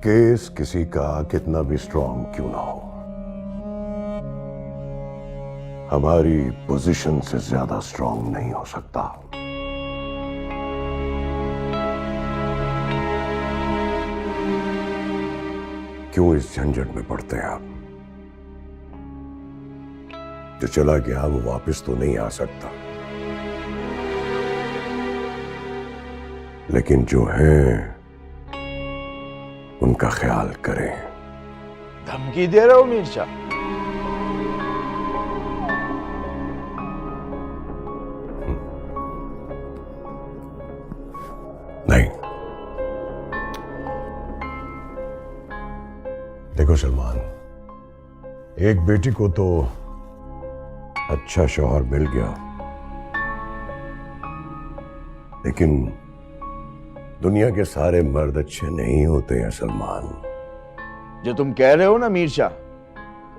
Case किसी का कितना भी स्ट्रांग क्यों ना हो, हमारी पोजीशन से ज्यादा स्ट्रांग नहीं हो सकता। क्यों इस झंझट में पड़ते हैं आप? जो चला गया वो वापस तो नहीं आ सकता, लेकिन जो हैं उनका ख्याल करें। धमकी दे रहे हो मीर शाह? नहीं, देखो सलमान, एक बेटी को तो अच्छा शौहर मिल गया, लेकिन दुनिया के सारे मर्द अच्छे नहीं होते हैं सलमान। जो तुम कह रहे हो ना मीर शाह,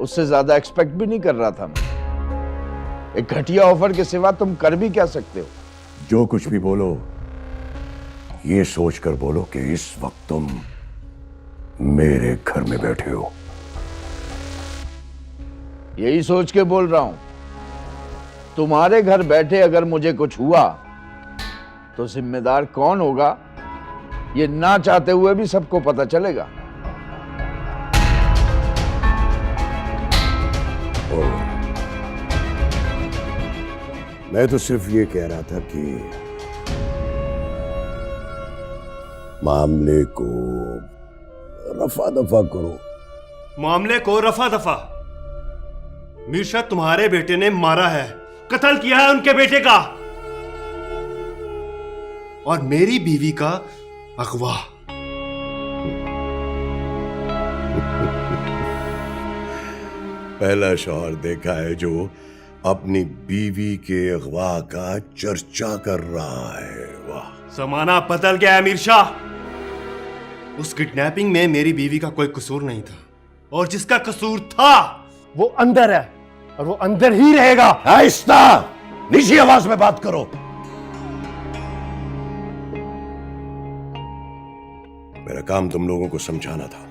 उससे ज्यादा एक्सपेक्ट भी नहीं कर रहा था मैं। एक घटिया ऑफर के सिवा तुम कर भी क्या सकते हो? जो कुछ भी बोलो, ये सोचकर बोलो कि इस वक्त तुम मेरे घर में बैठे हो। यही सोच के बोल रहा हूं। तुम्हारे घर बैठे अगर मुझे कुछ हुआ तो जिम्मेदार कौन होगा, ये ना चाहते हुए भी सबको पता चलेगा। मैं तो सिर्फ ये कह रहा था कि मामले को रफा दफा करो। मामले को रफा दफा? मीर शाह, तुम्हारे बेटे ने मारा है, कत्ल किया है उनके बेटे का, और मेरी बीवी का अगवा। पहला शौहर देखा है जो अपनी बीवी के अगवा का चर्चा कर रहा है। वाह, जमाना बदल गया है मीर शाह। उस किडनैपिंग में मेरी बीवी का कोई कसूर नहीं था, और जिसका कसूर था वो अंदर है, और वो अंदर ही रहेगा। आहिस्ता, नीची आवाज में बात करो। मेरा काम तुम लोगों को समझाना था,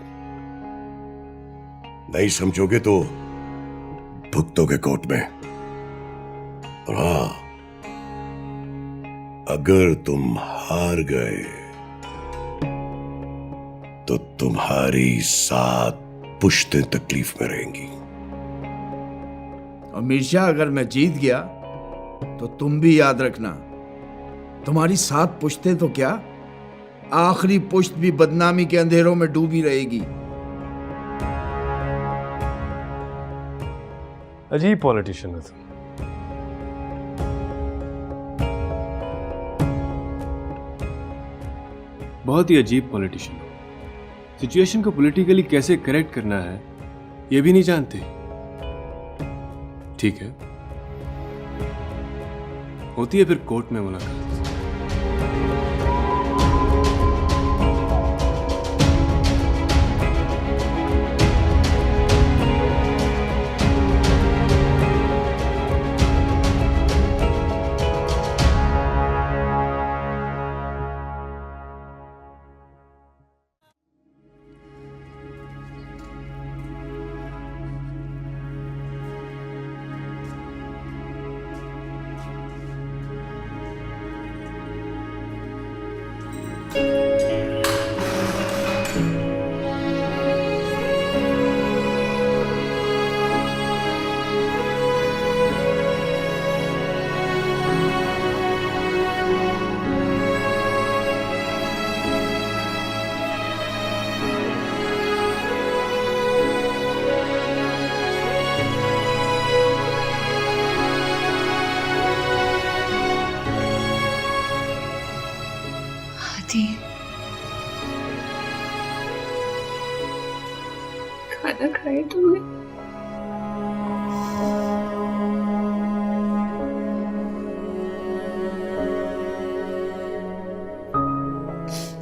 नहीं समझोगे तो भुगतोगे कोर्ट में। और हाँ, अगर तुम हार गए तो तुम्हारी 7 पुश्तें तकलीफ में रहेंगी। और मीर शाह, अगर मैं जीत गया तो तुम भी याद रखना, तुम्हारी 7 पुश्तें तो क्या, आखिरी पुश्त भी बदनामी के अंधेरों में डूबी रहेगी। अजीब पॉलिटिशियन है तुम। बहुत ही अजीब पॉलिटिशियन हो। सिचुएशन को पॉलिटिकली कैसे करेक्ट करना है ये भी नहीं जानते। ठीक है, होती है फिर कोर्ट में मुलाकात। खाना खाया तुमने?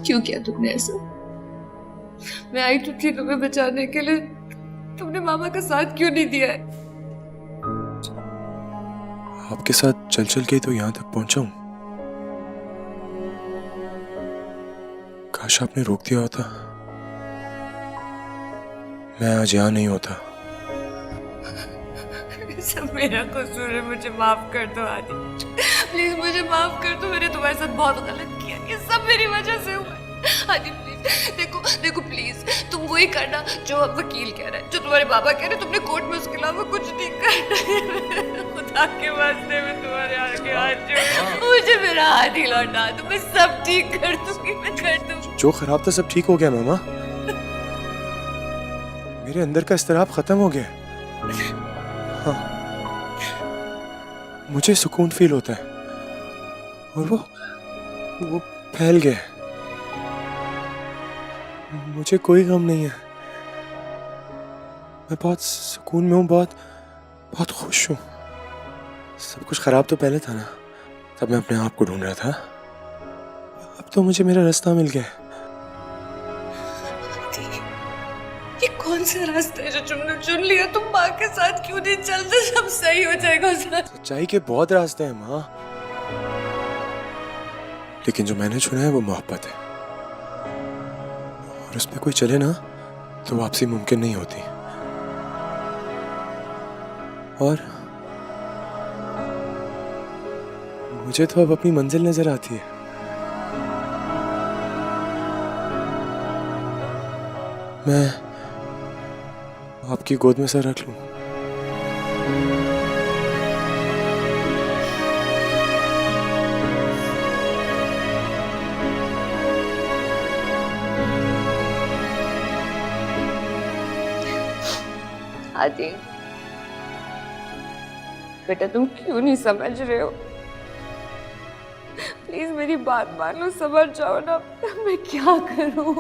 क्यों किया तुमने ऐसा? मैं आई तो थी तुम्हें बचाने के लिए, तुमने मामा का साथ क्यों नहीं दिया है? आपके साथ चल चल के तो यहां तक पहुंचा हूं। काश आपने रोक दिया होता मैं आज यहाँ नहीं होता। सब मेरा कसूर है, मुझे माफ कर दो आदि। प्लीज मुझे माफ कर दो, मैंने तुम्हारे साथ बहुत गलत किया, ये सब मेरी वजह से हुआ है। आदि प्लीज देखो देखो, प्लीज तुम वही करना जो अब वकील कह रहा है, जो तुम्हारे बाबा कह रहे हैं। तुमने कोर्ट में उसके अलावा कुछ नहीं करना। खुदा के वास्ते में तुम्हारे आगे हाथ जोड़, मुझे मेरा आदि लौटा दो, मैं सब ठीक कर दूंगी, मैं कर दूंगी। जो खराब था सब ठीक हो गया मामा। मेरे अंदर का इस्तिराब खत्म हो गया। हाँ, मुझे सुकून फील होता है और वो फैल गया। मुझे कोई गम नहीं है। मैं बहुत सुकून में हूँ, बहुत खुश हूँ। सब कुछ खराब तो पहले था ना, तब मैं अपने आप को ढूंढ रहा था। अब तो मुझे मेरा रास्ता मिल गया। ये कौन सा रास्ता है जो तुमने चुन लिया? तुम माँ के साथ क्यों नहीं चलते? सब सही हो जाएगा। सच्चाई के बहुत रास्ते हैं माँ, लेकिन जो मैंने चुना है वो मोहब्बत है, और उस पे कोई चले ना तो वापसी मुमकिन नहीं होती। और मुझे तो अब अपनी मंजिल नजर आती है। मैं आपकी गोद में सर रख लूं। आदि बेटा, तुम क्यों नहीं समझ रहे हो? प्लीज मेरी बात मानो, समझ जाओ ना। मैं क्या करूं?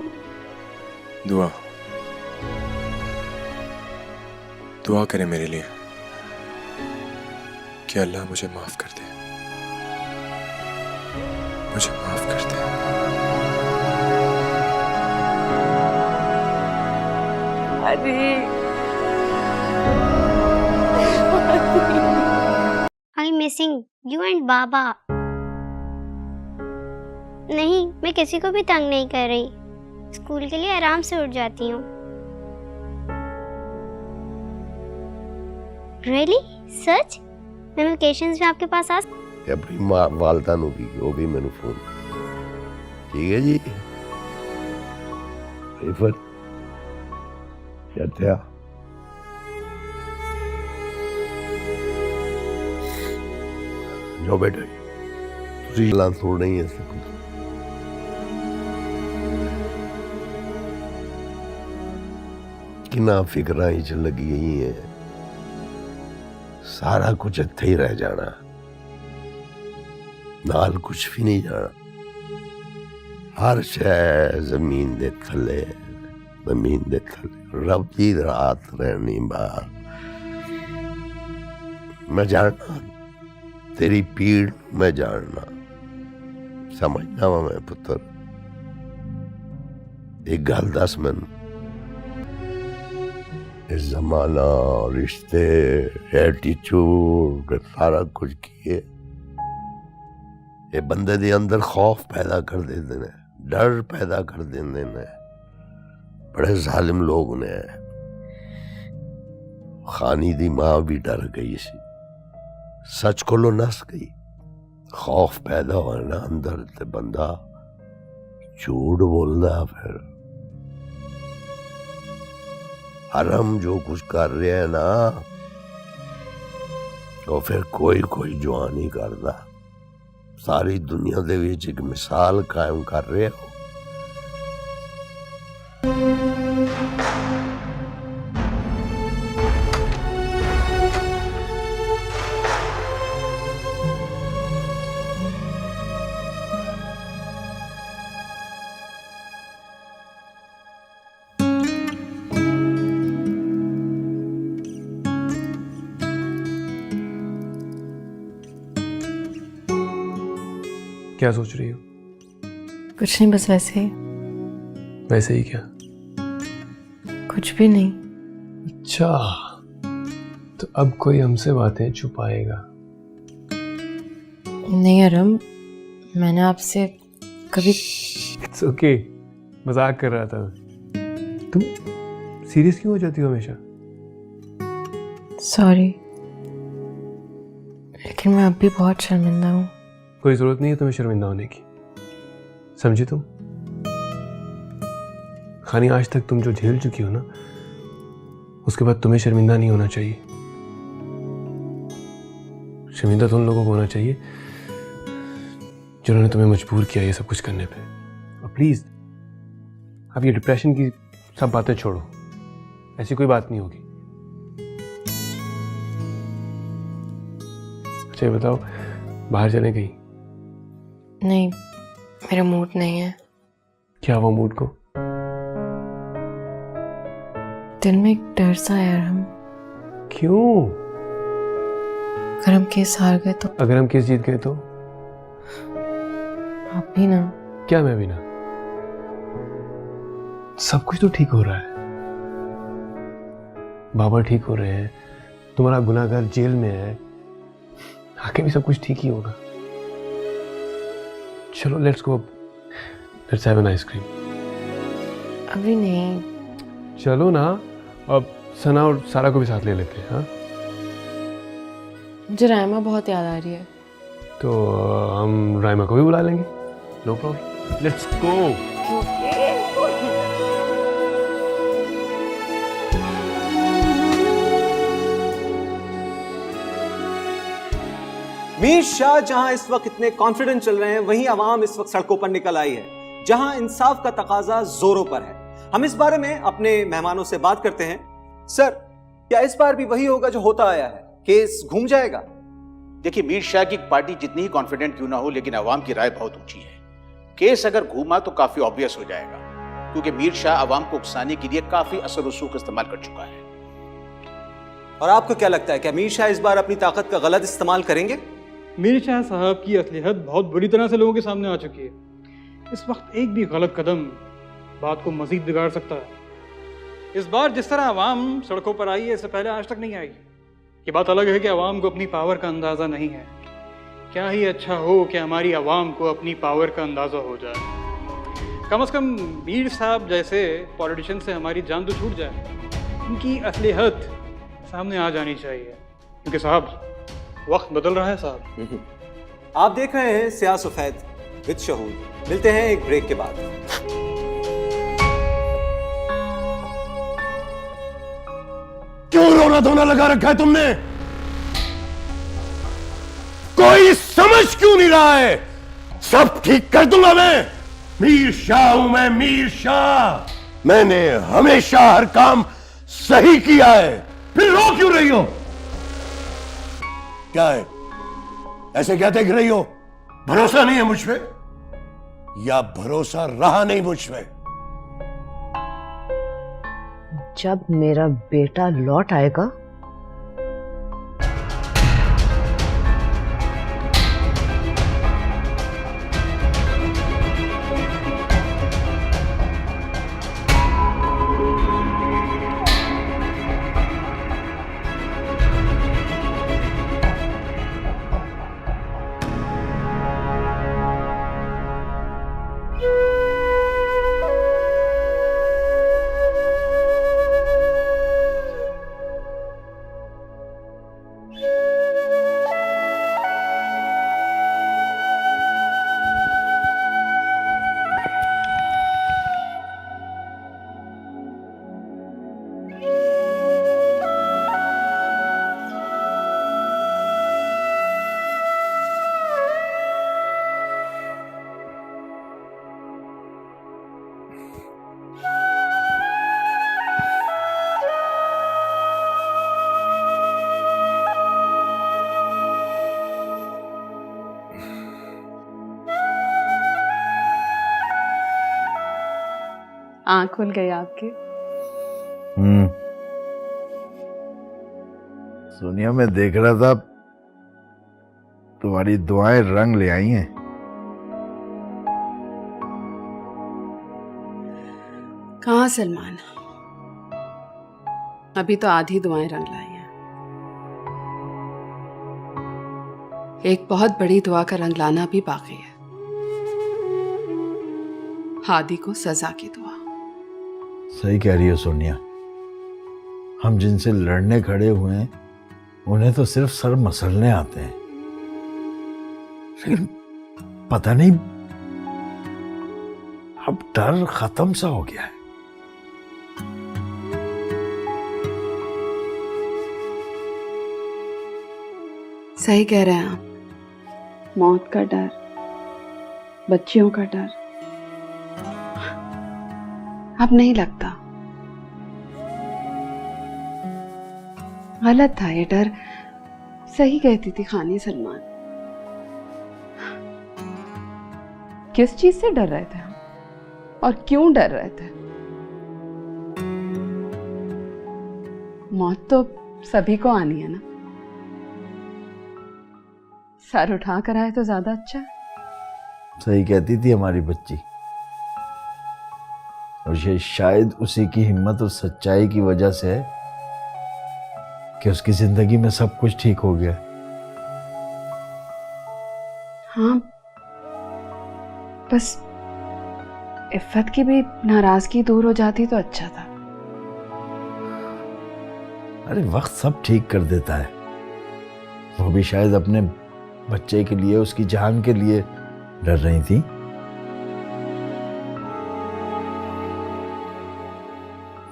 दुआ करें मेरे लिए कि अल्लाह मुझे माफ कर दे, मुझे माफ कर दे। I'm missing you and बाबा। नहीं, मैं किसी को भी तंग नहीं कर रही। स्कूल के लिए आराम से उठ जाती हूँ। Really? सच? मैं वेकेशंस में आपके पास आ ਤੇ ਆਪਣੀ ਮਾਂ ਵਾਲਦਾ ਨੂੰ ਵੀ ਉਹ ਵੀ ਮੈਨੂੰ ਫੋਨ। ਠੀਕ ਹੈ ਜੀ ਰਿਫਰ ਕਿੱਥੇ ਜੋ ਬੇਟਾ ਤੁਸੀਂ ਲਾਂ ਤੋੜ ਨਹੀਂ ਹੈ ਸਭ ਕਿੰਨਾ ਫਿਕਰਾਂ ਹੀ ਚ ਲੱਗੀ ਗਈ ਹੈ। सारा कुछ इत्थे ही रह जाना, नाल कुछ भी नहीं जाना। हर शय जमीन दे थले, जमीन दे थले। रब की रात रहनी बाहर। मैं जानना तेरी पीड़, मैं जानना समझना वा मैं पुत्र। एक गल दस मैनू, जमाना, रिश्ते, एटीट्यूड, सारा कुछ किए ये बंदे दे अंदर खौफ पैदा कर देते ने, डर पैदा कर देते ने। बड़े जालिम लोग ने। खानी दी मां भी डर गई सी, सच कोलो नस गई। खौफ पैदा होया ना अंदर ते बंदा झूठ बोलदा। फिर हरम जो कुछ कर रहे हैं ना, तो फिर कोई जवान ही करता। सारी दुनिया दे विच एक मिसाल कायम कर रहे हो। क्या सोच रही हो? कुछ नहीं, बस वैसे ही। वैसे ही क्या? कुछ भी नहीं। अच्छा, तो अब कोई हमसे बातें छुपाएगा? नहीं अरम, मैंने आपसे कभी इट्स ओके, मजाक कर रहा था। तुम सीरियस क्यों हो जाती हो हमेशा? सॉरी, लेकिन मैं अब भी बहुत शर्मिंदा हूँ। कोई जरूरत नहीं है तुम्हें शर्मिंदा होने की, समझी तुम? खानी आज तक तुम जो झेल चुकी हो ना, उसके बाद तुम्हें शर्मिंदा नहीं होना चाहिए। शर्मिंदा तो उन लोगों को होना चाहिए जिन्होंने तुम्हें मजबूर किया ये सब कुछ करने पे। और प्लीज अब ये डिप्रेशन की सब बातें छोड़ो, ऐसी कोई बात नहीं होगी। अच्छा ये बताओ, बाहर चले कहीं? नहीं, मेरा मूड नहीं है। क्या हुआ मूड को? दिल में एक डर सा है हम। क्यों? अगर हम केस हार गए तो? अगर हम केस जीत गए तो? आप भी ना। क्या मैं भी ना? सब कुछ तो ठीक हो रहा है, बाबा ठीक हो रहे हैं, तुम्हारा गुनाहगार जेल में है, आगे भी सब कुछ ठीक ही होगा। चलो let's go, let's have an ice cream. अभी नहीं। चलो ना, अब सना और सारा को भी साथ ले लेते हैं। हाँ, मुझे रायमा बहुत याद आ रही है। तो हम रायमा को भी बुला लेंगे, no problem, let's go. Mir Shah जहां इस वक्त इतने कॉन्फिडेंट चल रहे हैं, वहीं अवाम इस वक्त सड़कों पर निकल आई है, जहां इंसाफ का तकाजा जोरों पर है। हम इस बारे में अपने मेहमानों से बात करते हैं। सर, क्या इस बार भी वही होगा जो होता आया है? केस घूम जाएगा? देखिए, मीर शाह की पार्टी जितनी ही कॉन्फिडेंट क्यों ना हो, लेकिन अवाम की राय बहुत ऊंची है। केस अगर घूमा तो काफी ऑब्वियस हो जाएगा, क्योंकि मीर शाह अवाम को उकसाने के लिए काफी असर रसूख इस्तेमाल कर चुका है। और आपको क्या लगता है, क्या मीर शाह इस बार अपनी ताकत का गलत इस्तेमाल करेंगे? मीर शाह साहब की असलियत बहुत बुरी तरह से लोगों के सामने आ चुकी है। इस वक्त एक भी गलत कदम बात को मजीद बिगाड़ सकता है। इस बार जिस तरह आवाम सड़कों पर आई है, इससे पहले आज तक नहीं आई। ये बात अलग है कि आवाम को अपनी पावर का अंदाज़ा नहीं है। क्या ही अच्छा हो कि हमारी आवाम को अपनी पावर का अंदाज़ा हो जाए। कम से कम मीर साहब जैसे पॉलिटिशियन से हमारी जान तो छूट जाए, उनकी असलियत सामने आ जानी चाहिए। क्योंकि साहब, वक्त बदल रहा है साहब। आप देख रहे हैं सियाह सफेद विद शहूद। मिलते हैं एक ब्रेक के बाद। क्यों रोना धोना लगा रखा है तुमने? कोई समझ क्यों नहीं रहा है? सब ठीक कर दूंगा मैं। मीर शाह हूं मैं, मीर शाह। मैंने हमेशा हर काम सही किया है, फिर रो क्यों रही हो? क्या है, ऐसे क्या देख रही हो? भरोसा नहीं है मुझ पे, या भरोसा रहा नहीं मुझ पे? जब मेरा बेटा लौट आएगा आँख खुल गई आपकी। सोनिया, मैं देख रहा था तुम्हारी दुआएं रंग ले आई हैं। कहाँ सलमान, अभी तो आधी दुआएं रंग लाई हैं। एक बहुत बड़ी दुआ का रंग लाना भी बाकी है। हादी को सजा की दुआ। सही कह रही हो सोनिया, हम जिनसे लड़ने खड़े हुए हैं उन्हें तो सिर्फ सर मसलने आते हैं, लेकिन पता नहीं अब डर खत्म सा हो गया है। सही कह रहे हैं आप। मौत का डर, बच्चियों का डर अब नहीं लगता। गलत था ये डर। सही कहती थी खानी सलमान। किस चीज से डर रहे थे हम और क्यों डर रहे थे? मौत तो सभी को आनी है ना। सर उठा कर आए तो ज्यादा अच्छा है। सही कहती थी हमारी बच्ची, और ये शायद उसी की हिम्मत और सच्चाई की वजह से है कि उसकी जिंदगी में सब कुछ ठीक हो गया। हाँ, बस इफ़्फ़त की भी नाराजगी दूर हो जाती तो अच्छा था। अरे वक्त सब ठीक कर देता है। वो भी शायद अपने बच्चे के लिए, उसकी जान के लिए डर रही थी।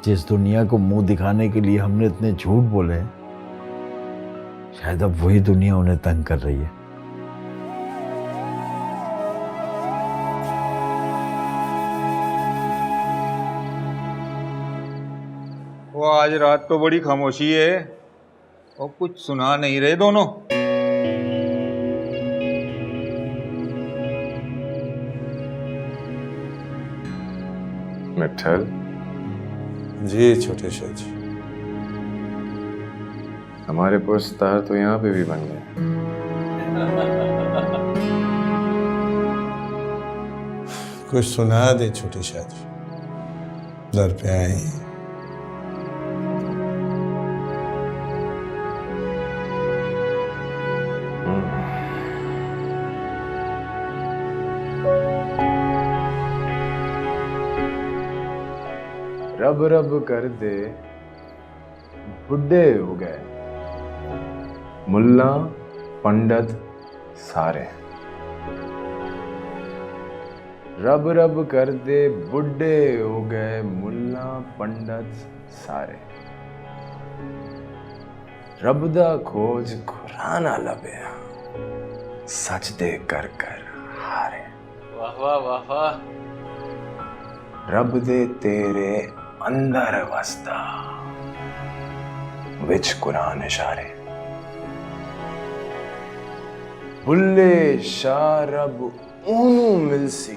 जिस दुनिया को मुंह दिखाने के लिए हमने इतने झूठ बोले हैं, शायद अब वही दुनिया उन्हें तंग कर रही है। वो आज रात तो बड़ी खामोशी है और कुछ सुना नहीं रहे दोनों। मिठल जी, छोटे शाह जी, हमारे पुरस्कार तो यहाँ पे भी बन गए। कुछ सुना दे छोटे शाह जी, दर पे आए हैं। रब रब कर दे बुढ़े हो गए मुल्ला पंडित सारे। रब रब कर दे बुढ़े हो गए मुल्ला पंडित सारे। रब दा खोज खुराना लभया सजदे कर कर हारे। वाह वाह वाह वाह। रब दे तेरे अंदर वसदा विच कुरान इशारे। बुल्ले शाह रब ओनू मिलसी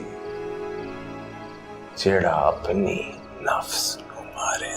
जेड़ा अपनी नफ्स नू मारे।